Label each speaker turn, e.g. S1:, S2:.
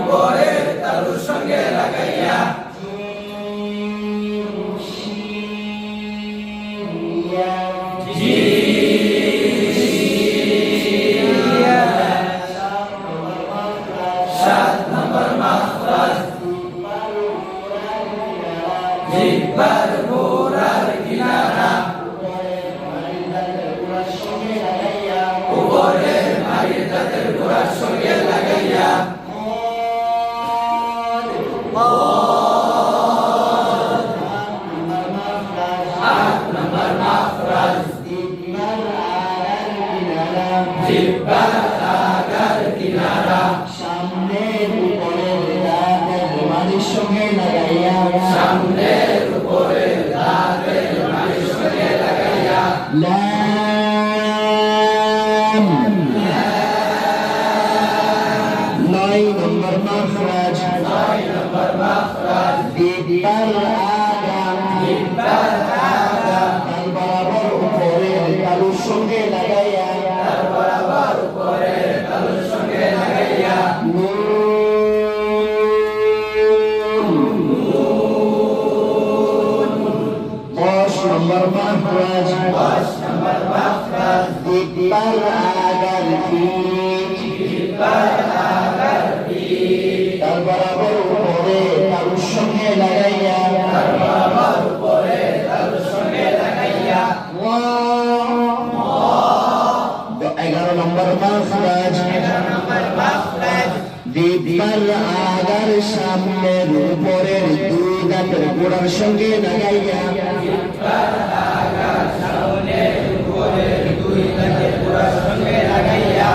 S1: উপরের তালুর সঙ্গে লাগাইয়া সাত নম্বর মাখরাজ জিহ্বার গোড়ার কিনারা উপরের মাড়ির দাঁতের গোড়ার সঙ্গে লাগাইয়া আট নম্বর মাখরাজ জিহ্বার আগার কিনারা
S2: সামনের উপরের দাঁতের মাড়ির সঙ্গে লাগাইয়া
S1: সামনের উপরের দাঁতের মাড়ির সঙ্গে লাগাইয়া
S2: লাম নয় নম্বর মাখরাজ
S1: নয় নম্বর মাখরাজ
S2: জিহ্বার আগা
S1: জিহ্বার আগা
S2: তাল বরাবর উপরের তালুর সঙ্গে লাগাইয়া
S1: তার বরাবর উপরের তালুর সঙ্গে লাগাইয়া
S2: দশ নম্বর মাখরাজ
S1: দশ নম্বর মাখরাজ
S2: জিহ্বার আগার
S1: জিহ্বার আগার
S2: তাল বরাবর উপরে তালুর সঙ্গে লাগাইয়া
S1: তার বরাবর উপরের তালুর সঙ্গে লাগাইয়া
S2: 11 নম্বর মাখরাজ
S1: নম্বর মাখরাজ
S2: জিহ্বার আগার সামনের উপরের দুই দাঁতের গোড়ার সঙ্গে লাগাইয়া
S1: জিহ্বার আগার সামনের উপরের দুই দাঁতের গোড়ার সঙ্গে লাগাইয়া